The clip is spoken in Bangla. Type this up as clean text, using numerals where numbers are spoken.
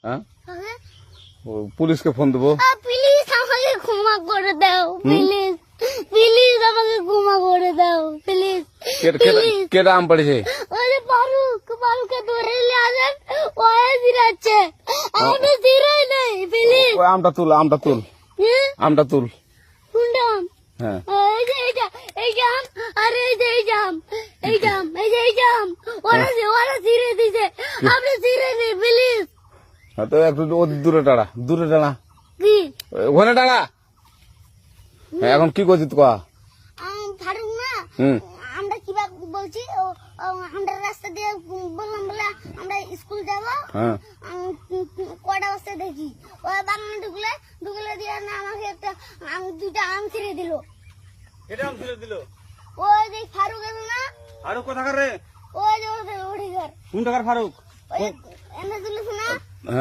হ্যাঁ পুলিশকে ফোন দেবো। প্লিজ আমাকে ক্ষমা করে দাও, প্লিজ প্লিজ আমাকে ক্ষমা করে দাও, প্লিজ। কেটা আম পড়েছে? ওই যে পারুকে ধরে নিয়ে আসেন, ওয়ে জিরাচ্ছে, আমাকে জিরাই নেই, প্লিজ। ওই আমটা তুল আমটা তুল। কোনটা আম? হ্যাঁ এই যে এই জাম, আরে এই যে এই জাম, ওরা জিরে দিছে, আপনি জিরে নেই, প্লিজ। তো একটু দূরে টাড়া কি ওখানে টাড়া। এখন কি করছিস কয়া? ফারুক না, আমরা কিবা বলছি, আমরা রাস্তা দিয়ে বললাম বলে আমরা স্কুল যাবো, কটা বস্তা দেখি ওই বাগানে ঢুকলে দিয়ে না আমাকে একটা দুইটা আম ছিঁড়ে দিল। এটা আম ছিঁড়ে দিল? ওই যে ফারুক আছে না, ফারুক কোথাকার রে? ওই যে ওঠে ঘর। কোন টাকার ফারুক? এনে দিল না।